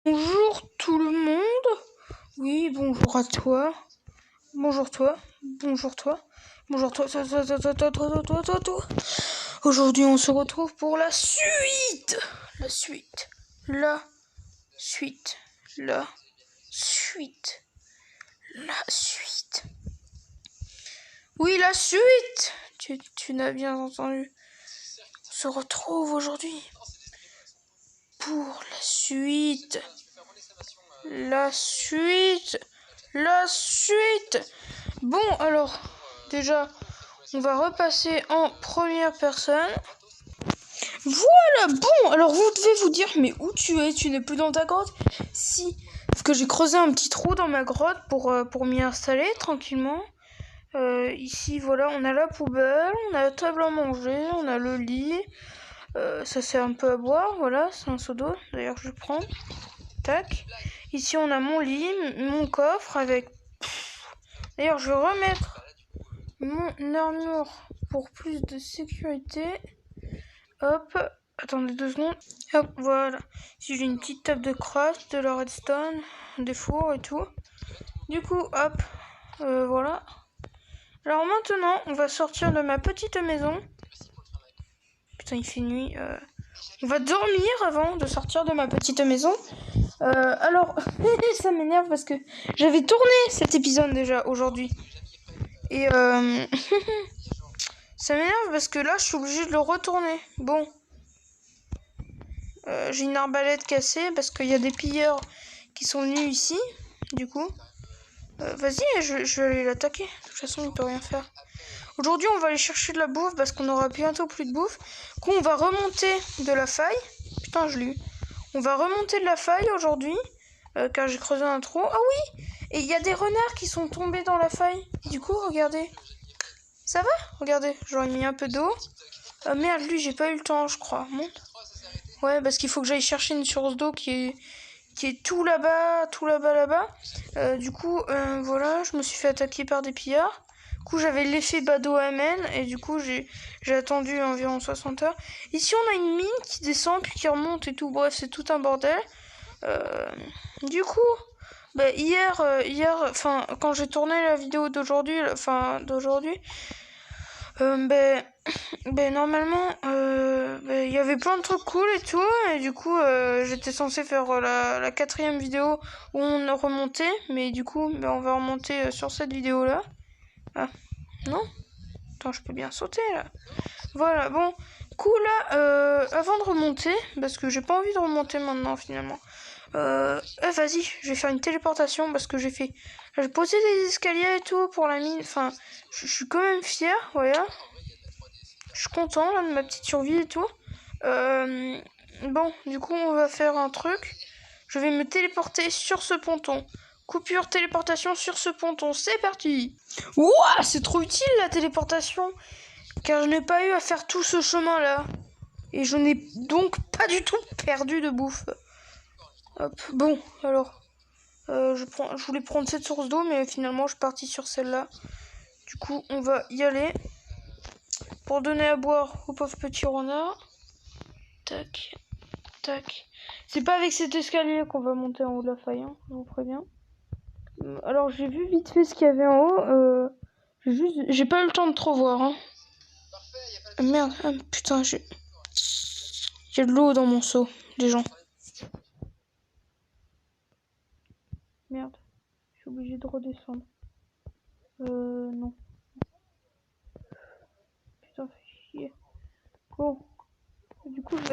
Bonjour tout le monde. Oui, bonjour à toi. Bonjour toi. Bonjour toi. Bonjour toi. Toi. Aujourd'hui, on se retrouve pour la suite. La suite. La suite. La suite. La suite. Oui, la suite. Tu n'as bien entendu. On se retrouve aujourd'hui pour la suite. La suite. La suite. Bon, alors, déjà, on va repasser en première personne. Voilà, bon, alors vous devez vous dire, mais où tu es? Tu n'es plus dans ta grotte? Si, parce que j'ai creusé un petit trou dans ma grotte pour m'y installer tranquillement. Ici, voilà, on a la poubelle, on a la table à manger, on a le lit. Ça sert un peu à boire, voilà, c'est un seau d'eau, d'ailleurs je prends. Tac. Ici, on a mon lit, mon coffre avec... D'ailleurs, je vais remettre mon armure pour plus de sécurité. Hop. Attendez 2 secondes. Hop, voilà. Ici, j'ai une petite table de craft, de la redstone, des fours et tout. Du coup, hop. Voilà. Alors maintenant, on va sortir de ma petite maison. Putain, il fait nuit. On va dormir avant de sortir de ma petite maison. Alors, ça m'énerve parce que j'avais tourné cet épisode déjà aujourd'hui. Et ça m'énerve parce que là, je suis obligée de le retourner. Bon. J'ai une arbalète cassée parce qu'il y a des pilleurs qui sont venus ici. Du coup. Vas-y, je vais aller l'attaquer. De toute façon, il peut rien faire. Aujourd'hui, on va aller chercher de la bouffe parce qu'on aura bientôt plus de bouffe. Du coup, on va remonter de la faille. Putain, je l'ai eu. On va remonter de la faille aujourd'hui. Car j'ai creusé un trou. Ah oui! Et il y a des renards qui sont tombés dans la faille. Du coup, regardez. Ça va? Regardez, j'aurais mis un peu d'eau. Merde, lui, j'ai pas eu le temps, je crois. Monte. Ouais, parce qu'il faut que j'aille chercher une source d'eau qui est tout là-bas, là-bas. Du coup, voilà, je me suis fait attaquer par des pillards. Du coup, j'avais l'effet Bado Amen et du coup, j'ai attendu environ 60 heures. Ici, on a une mine qui descend puis qui remonte et tout. Bref, c'est tout un bordel. Du coup, bah, hier, enfin, quand j'ai tourné la vidéo d'aujourd'hui, normalement, il y avait plein de trucs cool et tout, et du coup, j'étais censée faire la 4e vidéo où on remontait, mais du coup, on va remonter sur cette vidéo-là. Ah, non? Attends, je peux bien sauter, là. Voilà, bon, coup, là, avant de remonter, parce que j'ai pas envie de remonter maintenant, finalement, vas-y, je vais faire une téléportation, parce que j'ai posé des escaliers et tout pour la mine, enfin, je suis quand même fière, voilà. Je suis content là, de ma petite survie et tout. Bon, du coup, on va faire un truc. Je vais me téléporter sur ce ponton. Coupure téléportation sur ce ponton. C'est parti. Ouah, c'est trop utile la téléportation. Car je n'ai pas eu à faire tout ce chemin-là. Et je n'ai donc pas du tout perdu de bouffe. Hop, bon, alors. Je voulais prendre cette source d'eau, mais finalement, je suis partie sur celle-là. Du coup, on va y aller. Pour donner à boire au pauvre petit renard. Tac, tac. C'est pas avec cet escalier qu'on va monter en haut de la faille, hein, je vous préviens. Alors j'ai vu vite fait ce qu'il y avait en haut. J'ai pas eu le temps de trop voir. Hein. Merde, putain, j'ai de l'eau dans mon seau, les gens. Merde, je suis obligée de redescendre. Non. Putain, fais chier. Bon. Du coup, je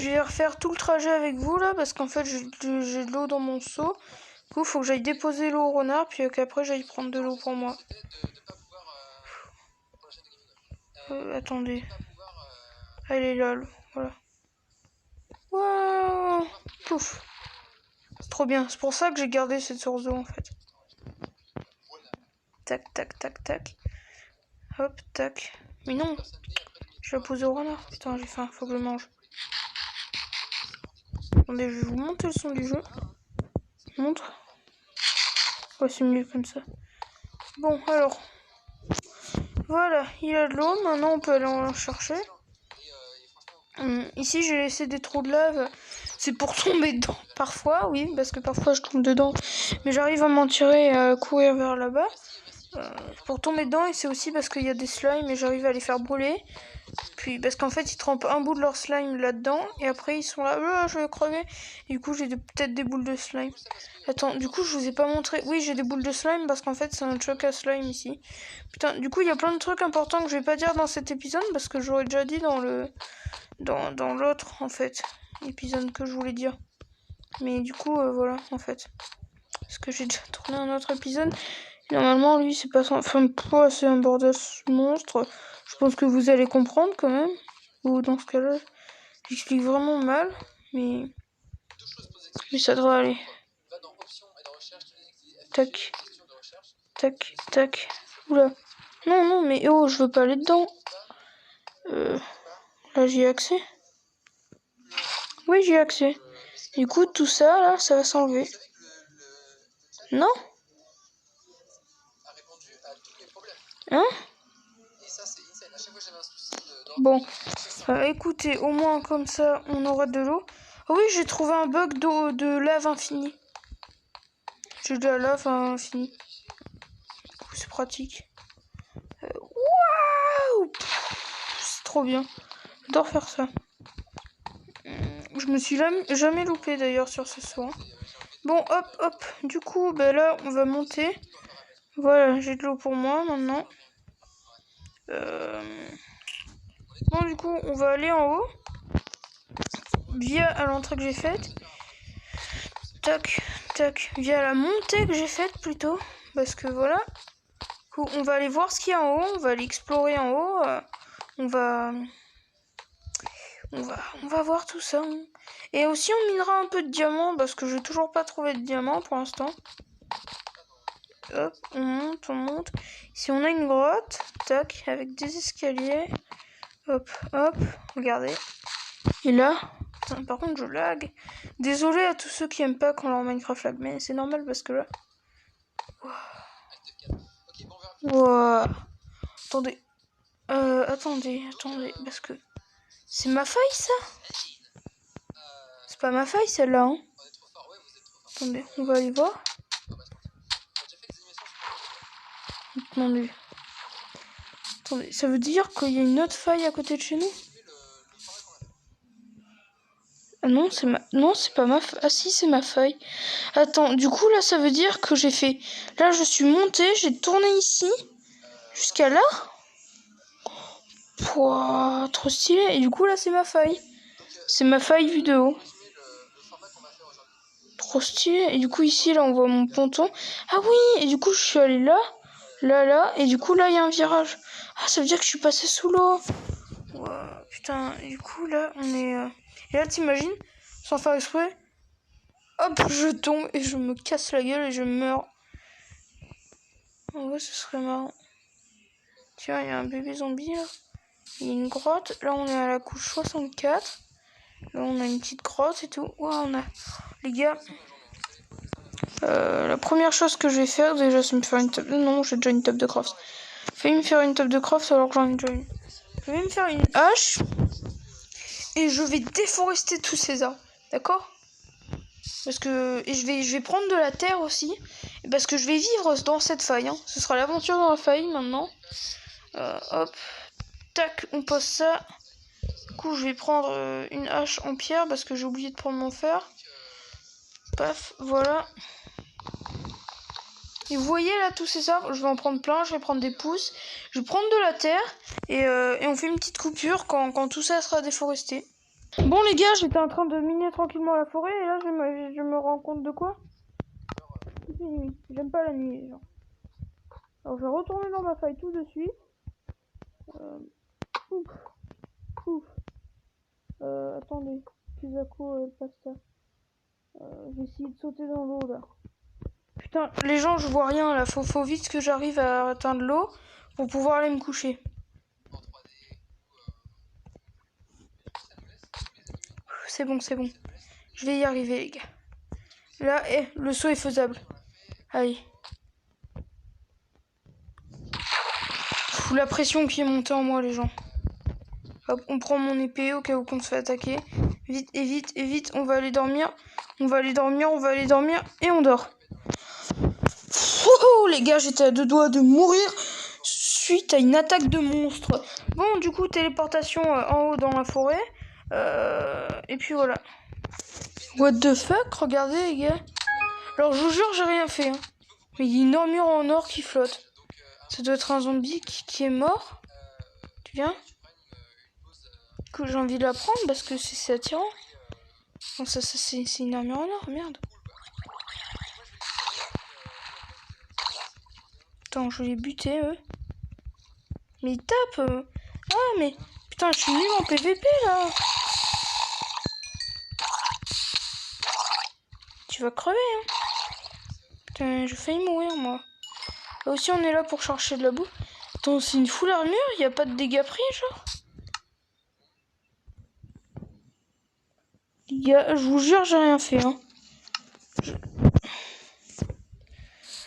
vais refaire tout le trajet avec vous là parce qu'en fait j'ai de l'eau dans mon seau. Du coup, faut que j'aille déposer l'eau au renard puis qu'après j'aille prendre de l'eau pour moi. Attendez. Elle est là, voilà. Waouh! Pouf! C'est trop bien. C'est pour ça que j'ai gardé cette source d'eau en fait. Tac, tac, tac, tac. Hop, tac. Mais non! Je vais la poser au renard. Putain, j'ai faim, faut que je mange. Attendez, je vais vous monter le son du jeu. Montre. Ouais, c'est mieux comme ça. Bon, alors. Voilà, il y a de l'eau. Maintenant, on peut aller en chercher. Ici, j'ai laissé des trous de lave c'est pour tomber dedans. Parfois, oui, parce que parfois je tombe dedans. Mais j'arrive à m'en tirer et à courir vers là-bas. Pour tomber dedans, et c'est aussi parce qu'il y a des slimes et j'arrive à les faire brûler. Puis parce qu'en fait ils trempent un bout de leur slime là-dedans et après ils sont là, je vais crever. Et du coup j'ai peut-être des boules de slime. Attends, du coup je vous ai pas montré. Oui, j'ai des boules de slime parce qu'en fait c'est un choc à slime ici. Putain, du coup il y a plein de trucs importants que je vais pas dire dans cet épisode parce que j'aurais déjà dit dans l'autre en fait épisode que je voulais dire. Mais du coup voilà en fait. Parce que j'ai déjà tourné un autre épisode. Et normalement lui c'est pas son... Enfin c'est un bordel monstre. Je pense que vous allez comprendre quand même. Ou dans ce cas-là, j'explique vraiment mal, mais ça devrait aller. Tac, tac, tac. Oula. Non, mais oh, je veux pas aller dedans. Là, j'y ai accès. Oui, j'y ai accès. Du coup, tout ça, là, ça va s'enlever. Non? Hein? Bon, écoutez, au moins comme ça, on aura de l'eau. Ah oui, j'ai trouvé un bug d'eau de lave infinie. J'ai de la lave infinie. C'est pratique. Waouh! C'est trop bien. J'adore faire ça. Je me suis jamais loupé d'ailleurs sur ce soin. Bon, hop. Du coup, là, on va monter. Voilà, j'ai de l'eau pour moi maintenant. Bon, du coup, on va aller en haut. Via à l'entrée que j'ai faite. Tac. Via la montée que j'ai faite plutôt. Parce que voilà. Du coup, on va aller voir ce qu'il y a en haut. On va aller explorer en haut. On va voir tout ça. Et aussi, on minera un peu de diamants parce que j'ai toujours pas trouvé de diamants pour l'instant. Hop, on monte. Ici, on a une grotte. Tac, avec des escaliers. Hop, regardez. Et là, par contre, je lag. Désolé à tous ceux qui aiment pas quand leur Minecraft lag, mais c'est normal parce que là. Wow. Attendez. Attendez, parce que c'est ma faille ça? C'est pas ma faille celle-là, hein? Attendez, on va aller voir. Attendez, ça veut dire qu'il y a une autre faille à côté de chez nous? Ah non, c'est pas ma faille. Ah si, c'est ma faille. Attends, du coup là, ça veut dire que j'ai fait... Là, je suis montée, j'ai tourné ici, jusqu'à là. Pouah, trop stylé. Et du coup là, c'est ma faille. C'est ma faille vue de haut. Trop stylé. Et du coup ici, là, on voit mon ponton. Ah oui, et du coup, je suis allée là. Et du coup là, il y a un virage. Ah, ça veut dire que je suis passée sous l'eau. Wow, putain, et du coup là, on est... Et là, t'imagines, sans faire exprès, hop, je tombe et je me casse la gueule et je meurs. En vrai, ce serait marrant. Tiens, il y a un bébé zombie là. Il y a une grotte. Là, on est à la couche 64. Là, on a une petite grotte et tout. Wow, on a... Les gars, la première chose que je vais faire, déjà, c'est me faire une table... Non, j'ai déjà une table de craft. Failli me faire une table de craft alors que j'en ai déjà une. Je vais me faire une hache. Et je vais déforester tous ces arbres. D'accord? Parce que... Et je vais prendre de la terre aussi. Parce que je vais vivre dans cette faille. Hein. Ce sera l'aventure dans la faille maintenant. Hop. Tac, on pose ça. Du coup, je vais prendre une hache en pierre parce que j'ai oublié de prendre mon fer. Paf, voilà. Et vous voyez là tous ces arbres, je vais en prendre plein, je vais prendre des pousses, je vais prendre de la terre et on fait une petite coupure quand tout ça sera déforesté. Bon les gars, j'étais en train de miner tranquillement la forêt et là je me rends compte de quoi? C'est nuit, j'aime pas la nuit les gens. Alors je vais retourner dans ma faille tout de suite. Attendez, Kizako pasta. Je vais essayer de sauter dans l'eau là. Putain, les gens, je vois rien là. Faut vite que j'arrive à atteindre l'eau pour pouvoir aller me coucher. C'est bon. Je vais y arriver, les gars. Là, le saut est faisable. Allez. La pression qui est montée en moi, les gens. Hop, on prend mon épée au cas où qu'on se fait attaquer. Vite, et vite, et vite. On va aller dormir. On va aller dormir, on va aller dormir. Et on dort. Oh, les gars, j'étais à 2 doigts de mourir suite à une attaque de monstre. Bon, du coup, téléportation en haut dans la forêt. Et puis voilà. What the fuck? Regardez, les gars. Alors, je vous jure, j'ai rien fait. Hein. Mais il y a une armure en or qui flotte. Ça doit être un zombie qui est mort. Tu viens? Du coup, j'ai envie de la prendre parce que c'est attirant. Non, ça c'est une armure en or, merde. Attends, je vais buter, eux. Mais ils tapent. Ah, mais... Putain, je suis nul en PVP, là. Tu vas crever, hein. Putain, j'ai failli mourir, moi. Là aussi, on est là pour chercher de la boue. Attends, c'est une full armure? Y a pas de dégâts pris, genre? Les gars, je vous jure, j'ai rien fait, hein.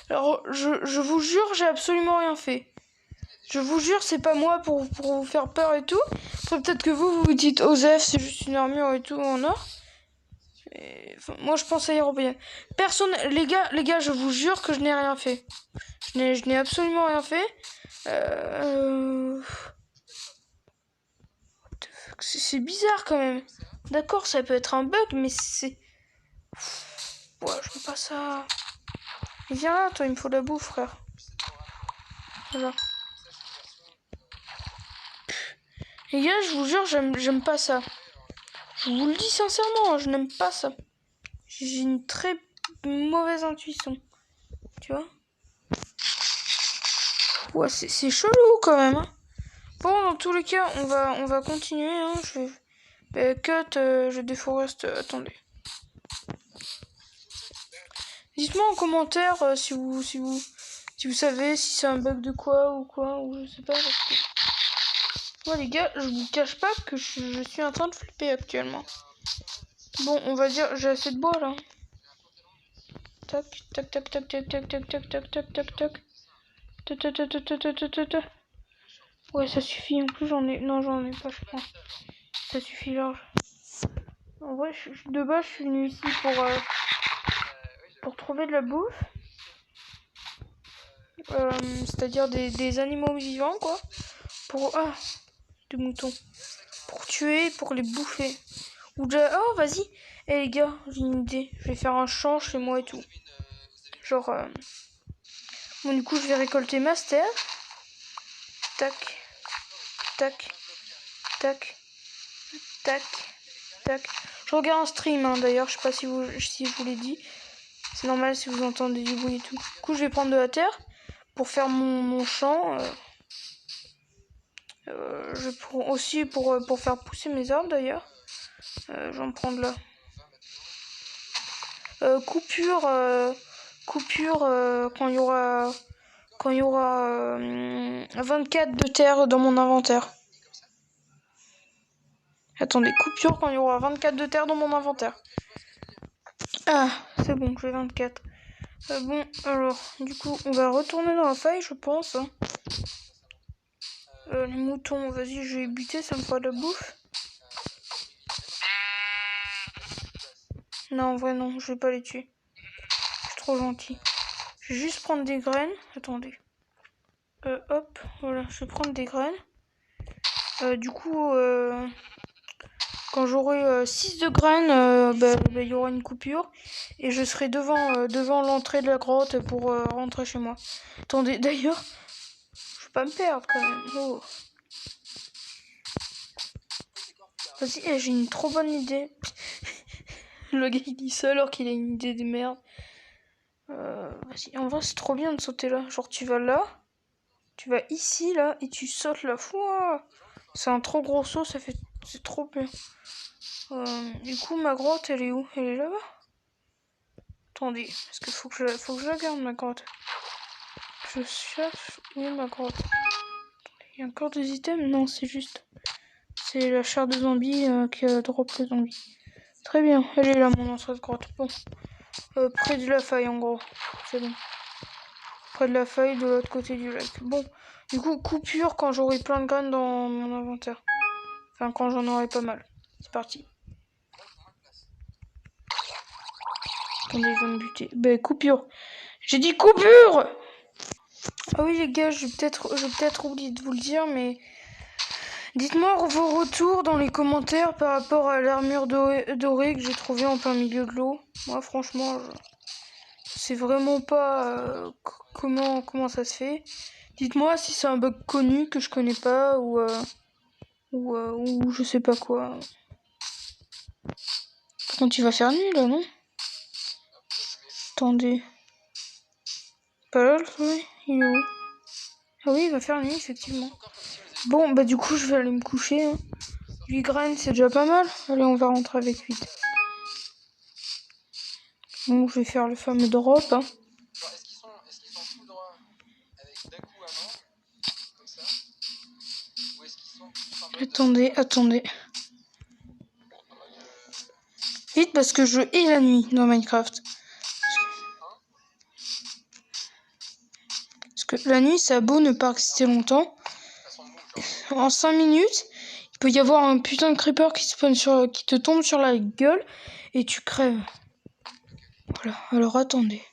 Alors, je vous jure, j'ai absolument rien fait. Je vous jure, c'est pas moi pour vous faire peur et tout. Après, peut-être que vous vous dites Osef, c'est juste une armure et tout en or. Et, enfin, moi, je pense à Européenne. Personne, les gars, je vous jure que je n'ai rien fait. Je n'ai absolument rien fait. C'est bizarre quand même. D'accord, ça peut être un bug, mais c'est... Ouais, je veux pas ça. Viens là, toi, il me faut de la bouffe, frère. Voilà. Les gars, je vous jure, j'aime pas ça. Je vous le dis sincèrement, je n'aime pas ça. J'ai une très mauvaise intuition. Tu vois? Ouais, c'est chelou quand même. Hein. Bon, dans tous les cas, on va continuer. Hein. Cut, je déforeste. Attendez. Dites-moi en commentaire si vous savez si c'est un bug de quoi, ou je sais pas. Parce que... Moi, les gars, je vous cache pas que je suis en train de flipper actuellement. Bon, on va dire, j'ai assez de bois là. Tac, tac, tac, tac, tac, tac, tac, tac, tac, tac, tac, tac. Ouais, ça suffit. En plus, j'en ai... Non, j'en ai pas, je pense. Ça suffit large. En vrai, de base, je suis venu ici pour trouver de la bouffe. C'est-à-dire des animaux vivants, quoi. Ah, des moutons. Pour tuer, pour les bouffer. Ou déjà... Oh, vas-y. Eh, les gars, j'ai une idée. Je vais faire un champ chez moi et tout. Genre... Bon, du coup, je vais récolter ma terre. Tac. Tac. Tac. Tac. Tac. Je regarde un stream, hein, d'ailleurs. Je sais pas si je vous l'ai dit. C'est normal si vous entendez du bruit et tout. Du coup, je vais prendre de la terre pour faire mon champ. Je prends aussi pour faire pousser mes arbres, d'ailleurs. J'en prends de là. Coupure quand il y aura 24 de terre dans mon inventaire. Attendez, coupure quand il y aura 24 de terre dans mon inventaire. Ah, c'est bon, j'ai 24. Bon, alors, du coup, on va retourner dans la faille, je pense. Hein. Les moutons, vas-y, je vais buter, ça me fera de la bouffe. Non, en vrai, non, je vais pas les tuer. Je suis trop gentil. Je vais juste prendre des graines. Attendez. Hop, voilà, je vais prendre des graines. Du coup, quand j'aurai 6 de graines, il y aura une coupure. Et je serai devant l'entrée de la grotte pour rentrer chez moi. Attendez, d'ailleurs, je vais pas me perdre quand même. Oh. Vas-y, j'ai une trop bonne idée. Le gars il dit ça alors qu'il a une idée de merde. Vas-y, en vrai c'est trop bien de sauter là. Genre tu vas là, tu vas ici là et tu sautes là. Fouah, c'est un trop gros saut, c'est trop bien. Du coup ma grotte elle est où? Elle est là-bas. Attendez, parce qu'il faut que je la garde ma grotte. Je cherche où est ma grotte. Il y a encore des items? Non, c'est juste. C'est la chair de zombie qui drop le zombie. Très bien, elle est là mon entrée de grotte. Bon. Près de la faille en gros. C'est bon. Près de la faille de l'autre côté du lac. Bon. Du coup, coupure quand j'aurai plein de graines dans mon inventaire. Enfin, quand j'en aurai pas mal. C'est parti. Attendez, ils vont me buter. Bah, coupure. J'ai dit coupure! Ah oui, les gars, je vais peut-être oublier de vous le dire, mais dites-moi vos retours dans les commentaires par rapport à l'armure dorée que j'ai trouvée en plein milieu de l'eau. Moi, franchement, je sais vraiment pas comment ça se fait. Dites-moi si c'est un bug connu que je connais pas ou je sais pas quoi. Par contre, il va faire nuit là, non? Attendez. Pas là, oui, il est où? Ah oui, il va faire nuit, effectivement. Bon, bah du coup, je vais aller me coucher. Hein. 8 graines, c'est déjà pas mal. Allez, on va rentrer avec 8. Bon, je vais faire le fameux drop. Hein. Est-ce qu'ils sont tout droit avec d'un coup un angle, comme ça? Ou est-ce qu'ils sont en mode... Attendez. Vite, parce que je hais la nuit dans Minecraft. Parce que la nuit, ça a beau ne pas rester longtemps. En 5 minutes, il peut y avoir un putain de creeper qui te tombe sur la gueule et tu crèves. Voilà, alors attendez.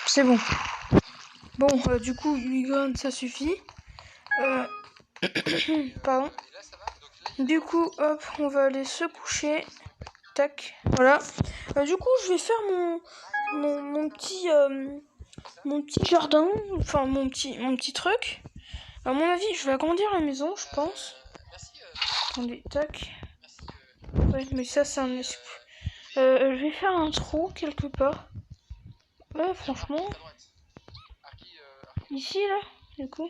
C'est bon. Bon, du coup, 8 graines, ça suffit. Pardon. Du coup, hop, on va aller se coucher. Tac, voilà. Du coup, je vais faire mon petit jardin, enfin mon petit truc. À mon avis, je vais agrandir la maison, je pense. Attendez, tac. Ouais, mais ça, c'est un... je vais faire un trou quelque part. Ouais, franchement. Ici, là, du coup.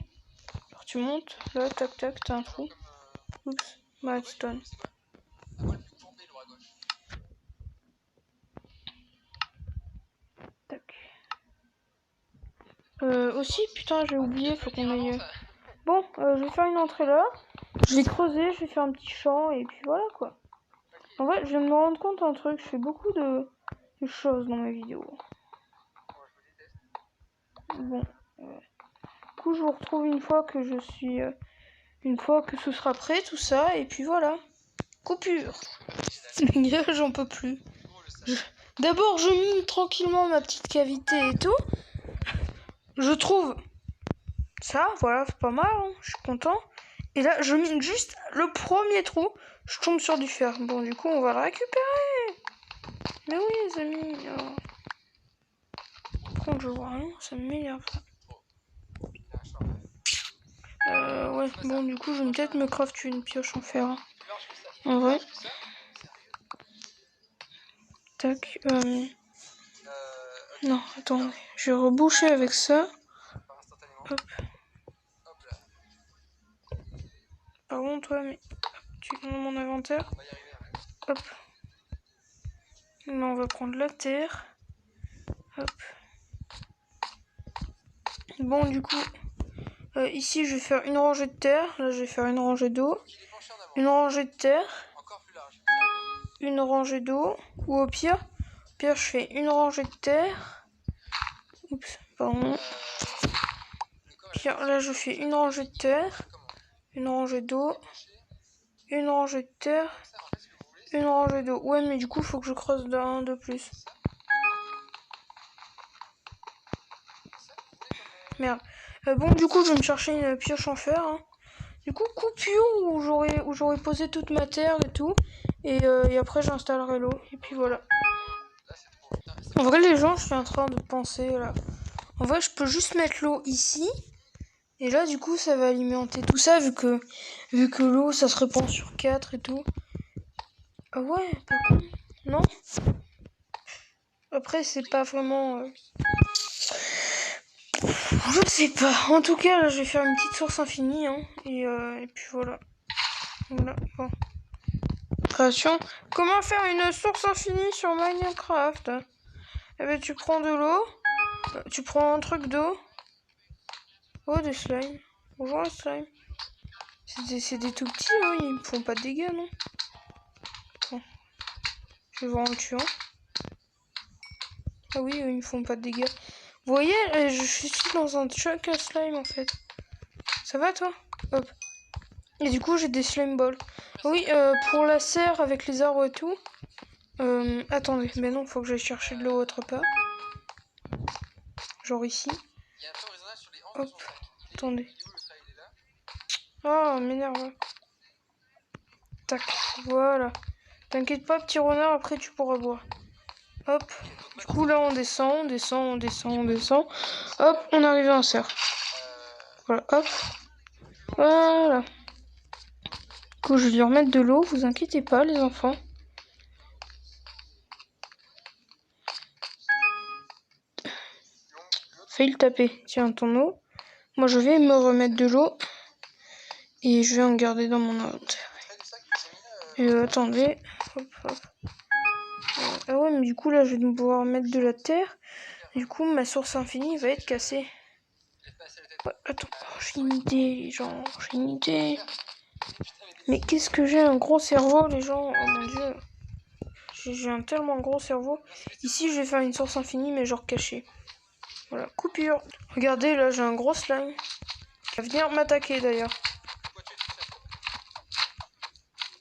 Alors, tu montes, là, tac, t'as un trou. Oups, milestone. Tac. Aussi, putain, j'ai oublié, faut qu'on aille... Bon, je vais faire une entrée là. Je vais creuser, je vais faire un petit champ, et puis voilà, quoi. En vrai, je viens de me rendre compte d'un truc, je fais beaucoup de choses dans mes vidéos. Bon, du coup, je vous retrouve une fois que une fois que ce sera prêt, tout ça, et puis voilà. Coupure. Les gars, j'en peux plus. D'abord, je mine tranquillement ma petite cavité et tout. Je trouve ça, voilà, c'est pas mal, hein, je suis content. Et là, je mine juste le premier trou, je tombe sur du fer. Bon, du coup, on va le récupérer. Mais oui, les amis. Par contre, je vois rien, ça m'énerve. Ouais, bon, du coup, je vais peut-être me craft une pioche en fer. Hein. En vrai. Tac. Non, attendez. Je vais reboucher avec ça. Hop. Par contre, ouais, mais tu prends mon inventaire. Hop. Là, on va prendre la terre. Hop. Bon, du coup, ici, je vais faire une rangée de terre. Là, je vais faire une rangée d'eau. Une rangée de terre. Une rangée d'eau. Ou au pire, je fais une rangée de terre. Oups, pardon. Pire, là, je fais une rangée de terre. Une rangée d'eau. Une rangée de terre. Une rangée d'eau. Ouais, mais du coup, faut que je creuse d'un de plus. Merde. Bon, du coup, je vais me chercher une pioche en fer. Hein. Du coup, coupure où j'aurais posé toute ma terre et tout. Et après, j'installerai l'eau. Et puis voilà. En vrai, les gens, je suis en train de penser là. En vrai, je peux juste mettre l'eau ici. Et là, du coup, ça va alimenter tout ça vu que l'eau, ça se répand sur 4 et tout. Ah ouais, pas con. Non. Après, c'est pas vraiment... Je sais pas. En tout cas, là, je vais faire une petite source infinie. Hein, et puis voilà. Voilà. Bon. Création. Comment faire une source infinie sur Minecraft? Eh ben, tu prends de l'eau. Tu prends un truc d'eau. Oh, des slimes. Bonjour, les slimes. C'est des tout petits, hein. Ils me font pas de dégâts, non? Bon. Je vais voir en tuant. Ah oui, ils me font pas de dégâts. Vous voyez, je suis dans un choc à slime en fait. Ça va toi? Hop. Et du coup, j'ai des slime balls. Oui, pour la serre avec les arbres et tout. Attendez, mais non, faut que j'aille chercher de l'eau autre part. Genre ici. Il y a un peu raisonnable sur les hanches de Hop, son sac. attendez. Il est où le sac? Il est là? Ah, m'énerve. Tac, voilà. T'inquiète pas, petit renard, après tu pourras boire. Hop. Du coup, là, on descend, on descend, on descend, on descend. Hop, on arrive à un cerf. Voilà, hop. Voilà. Du coup, je vais lui remettre de l'eau, vous inquiétez pas, les enfants. Failli le taper. Tiens, ton eau. Moi, je vais me remettre de l'eau. Et je vais en garder dans mon inventaire. Et attendez. Hop, hop. Ah ouais, mais du coup, là, je vais devoir mettre de la terre. Du coup, ma source infinie va être cassée. Ouais, attends, j'ai une idée, les gens. J'ai une idée. Mais qu'est-ce que j'ai un gros cerveau, les gens. Oh mon dieu. J'ai un tellement gros cerveau. Ici, je vais faire une source infinie, mais genre cachée. Voilà, coupure. Regardez, là, j'ai un gros slime. Il va venir m'attaquer, d'ailleurs.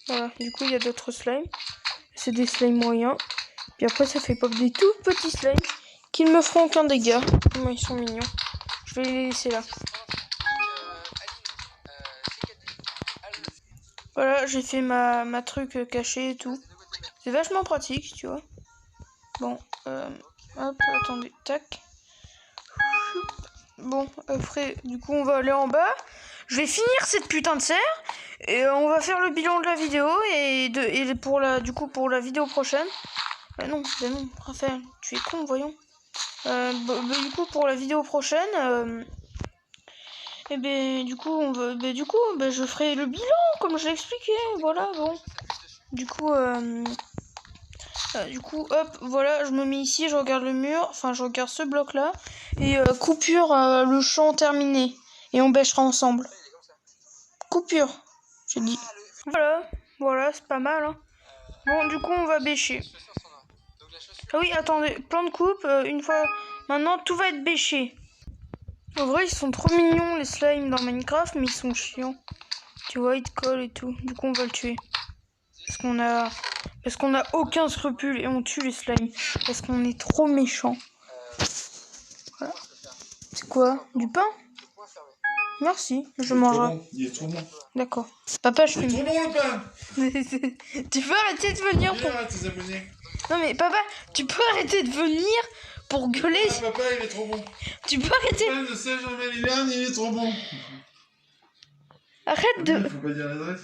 Voilà, du coup, il y a d'autres slimes. C'est des slimes moyens. Puis après, ça fait pop des tout petits slimes qui ne me feront aucun dégât. Comment ils sont mignons. Je vais les laisser là. Voilà, j'ai fait ma truc cachée et tout. C'est vachement pratique, tu vois. Bon, hop, attendez, tac. Bon, après, du coup, on va aller en bas. Je vais finir cette putain de serre. Et on va faire le bilan de la vidéo. Et pour la vidéo prochaine. Bah non, Raphaël, tu es con, voyons. Du coup, pour la vidéo prochaine, et ben du coup, je ferai le bilan, comme je l'ai expliqué. Voilà, bon. Du coup, hop, voilà, je me mets ici, je regarde le mur, enfin, je regarde ce bloc-là. Et coupure, le champ terminé. Et on bêchera ensemble. Coupure, j'ai dit. Voilà, c'est pas mal, hein. Bon, du coup, on va bêcher. Ah oui, attendez, plan de coupe, une fois... Maintenant, tout va être bêché. En vrai, ils sont trop mignons, les slimes, dans Minecraft, mais ils sont chiants. Tu vois, ils te collent et tout. Du coup, on va le tuer. Parce qu'on a aucun scrupule et on tue les slimes. Parce qu'on est trop méchants. Voilà. C'est quoi? Du pain? Merci, je mangerai. Il est trop bon. D'accord. Papa, je Il est fume. trop bon le pain. Tu peux arrêter de venir pour... tes abonnés. Non mais papa, tu peux arrêter de venir pour gueuler. Ah, papa, il est trop bon. Tu peux arrêter. Le pain de Saint-Germain-les-Lanes, il est trop bon. Arrête de... Faut pas dire l'adresse.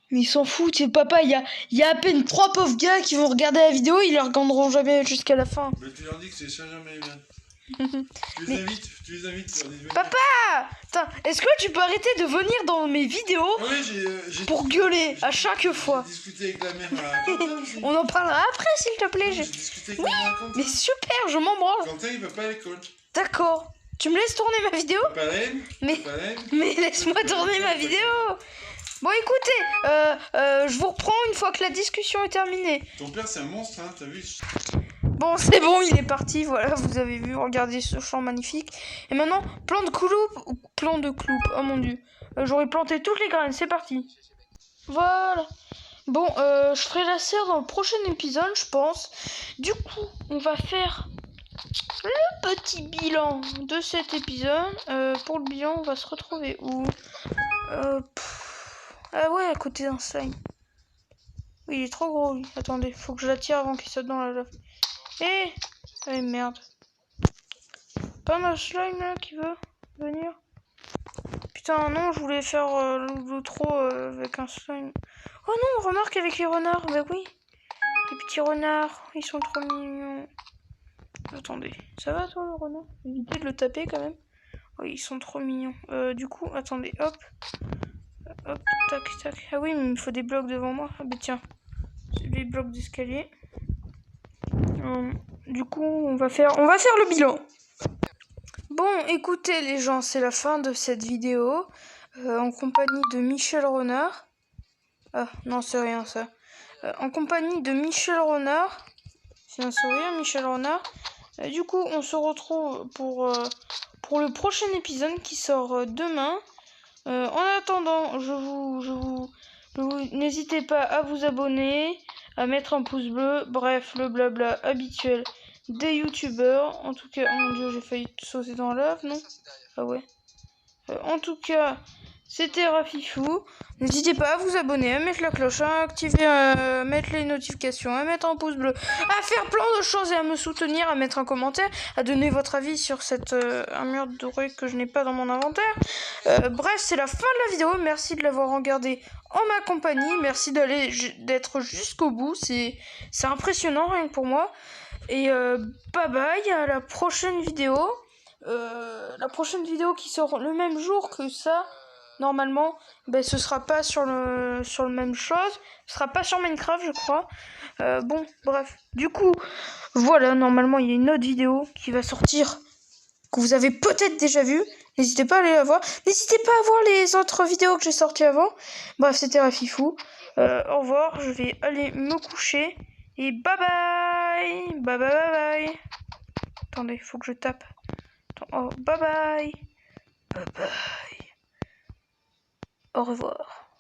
Mais ils s'en foutent, papa, il y a à peine 3 pauvres gars qui vont regarder la vidéo, ils la regarderont jamais jusqu'à la fin. Mais tu leur dis que c'est Saint-Germain-les-Lanes. Tu les invites, tu leur dis de venir. Papa! Attends, est-ce que tu peux arrêter de venir dans mes vidéos Ah oui, j'ai pour gueuler à chaque fois? J'ai discuté avec la mère à Quentin aussi. On en parlera après, s'il te plaît. J'ai discuté avec la mère à Quentin. Mais super, je m'en branle. Quentin, il va pas à l'école. D'accord. Tu me laisses tourner ma vidéo? Papa l'aime. Mais, Papa l'aime. mais laisse-moi tourner ma vidéo. Bon, écoutez, je vous reprends une fois que la discussion est terminée. Ton père, c'est un monstre, hein, t'as vu? Bon, c'est bon, il est parti, voilà, vous avez vu, regardez ce champ magnifique. Et maintenant, plan de cloupe, oh mon dieu. J'aurais planté toutes les graines, c'est parti. Voilà. Bon, je ferai la serre dans le prochain épisode, je pense. Du coup, on va faire le petit bilan de cet épisode. Pour le bilan, on va se retrouver où? Ah ouais, à côté d'un slime. Oui, il est trop gros, lui. Attendez, faut que je l'attire avant qu'il saute dans la lave. Eh merde. Pas ma slime là qui veut venir. Putain non, je voulais faire l'outro avec un slime. Oh non, remarque avec les renards. Bah oui. Les petits renards, ils sont trop mignons. Attendez, ça va toi le renard? Évitez de le taper quand même. Oui, ils sont trop mignons. Du coup, attendez, hop. Hop, tac, tac. Ah oui, mais il me faut des blocs devant moi. Ah bah tiens, c'est des blocs d'escalier. Du coup, on va faire le bilan. Bon, écoutez les gens, c'est la fin de cette vidéo. En compagnie de Michel Renard. Ah, non, c'est rien ça. En compagnie de Michel Renard. C'est un sourire, Michel Renard. Du coup, on se retrouve pour le prochain épisode qui sort demain. En attendant, n'hésitez pas à vous abonner, à mettre un pouce bleu, bref, le blabla habituel des youtubeurs. En tout cas, oh mon dieu, j'ai failli sauter dans la lave, non? Ça, c'est derrière. Ah ouais. En tout cas, c'était Rafifou. N'hésitez pas à vous abonner, à mettre la cloche, à activer, mettre les notifications, à mettre un pouce bleu, à faire plein de choses et à me soutenir, à mettre un commentaire, à donner votre avis sur cette armure dorée que je n'ai pas dans mon inventaire. Bref, c'est la fin de la vidéo. Merci de l'avoir regardé en ma compagnie. Merci d'être jusqu'au bout. C'est impressionnant rien que pour moi. Et bye bye, à la prochaine vidéo. La prochaine vidéo qui sort le même jour que ça, normalement, ben, ce sera pas sur le même chose, ce sera pas sur Minecraft, je crois. Bon, bref. Du coup, voilà, normalement, il y a une autre vidéo qui va sortir que vous avez peut-être déjà vue. N'hésitez pas à aller la voir. N'hésitez pas à voir les autres vidéos que j'ai sorties avant. Bref, c'était Rafifou. Au revoir, je vais aller me coucher. Et bye bye. Bye bye bye bye. Attendez, faut que je tape. Oh, bye bye. Bye bye. Au revoir.